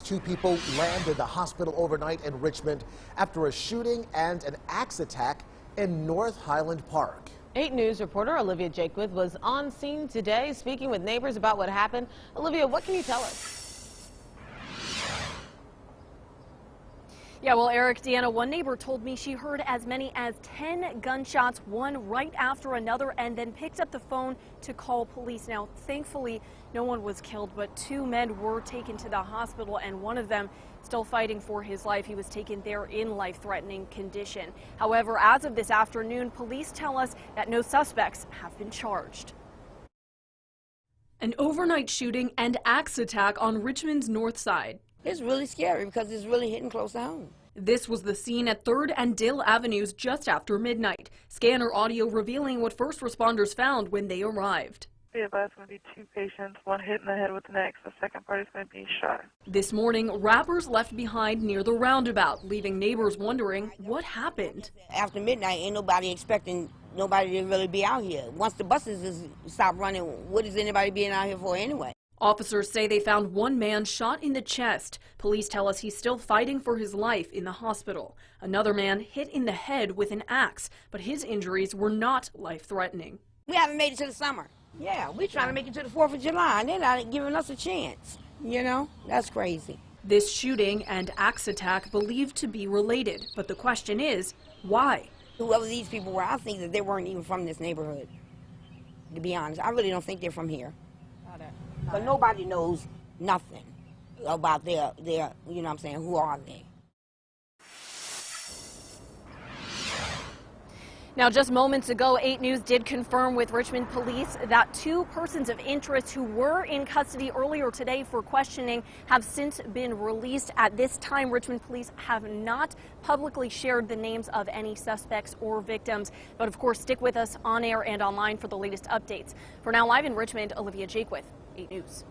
2 people landed the hospital overnight in Richmond after a shooting and an axe attack in North Highland Park. 8 News reporter Olivia Jakewith was on scene today speaking with neighbors about what happened. Olivia, what can you tell us? Yeah, well, Eric, Deanna, one neighbor told me she heard as many as 10 gunshots, one right after another, and then picked up the phone to call police. Now, thankfully, no one was killed, but 2 men were taken to the hospital, and one of them still fighting for his life. He was taken there in life-threatening condition. However, as of this afternoon, police tell us that no suspects have been charged. An overnight shooting and axe attack on Richmond's north side. It's really scary because it's really hitting close to home. This was the scene at 3rd and Dill Avenues just after midnight. Scanner audio revealing what first responders found when they arrived. Be advised, going to be 2 patients, one hit in the head with an axe. The second party is going to be shot. This morning, rappers left behind near the roundabout, leaving neighbors wondering what happened. After midnight, ain't nobody expecting nobody to really be out here. Once the buses stop running, what is anybody being out here for anyway? Officers say they found one man shot in the chest. Police tell us he's still fighting for his life in the hospital. Another man hit in the head with an axe, but his injuries were not life-threatening. We haven't made it to the summer. Yeah, we're trying to make it to the 4th of July, and they're not giving us a chance. You know, that's crazy. This shooting and axe attack believed to be related, but the question is, why? Whoever these people were, I think that they weren't even from this neighborhood, to be honest. I really don't think they're from here. But nobody knows nothing about their, you know what I'm saying, who are they? Now, just moments ago, 8 News did confirm with Richmond police that 2 persons of interest who were in custody earlier today for questioning have since been released. At this time, Richmond police have not publicly shared the names of any suspects or victims. But of course, stick with us on air and online for the latest updates. For now, live in Richmond, Olivia Jakewith, 8 News.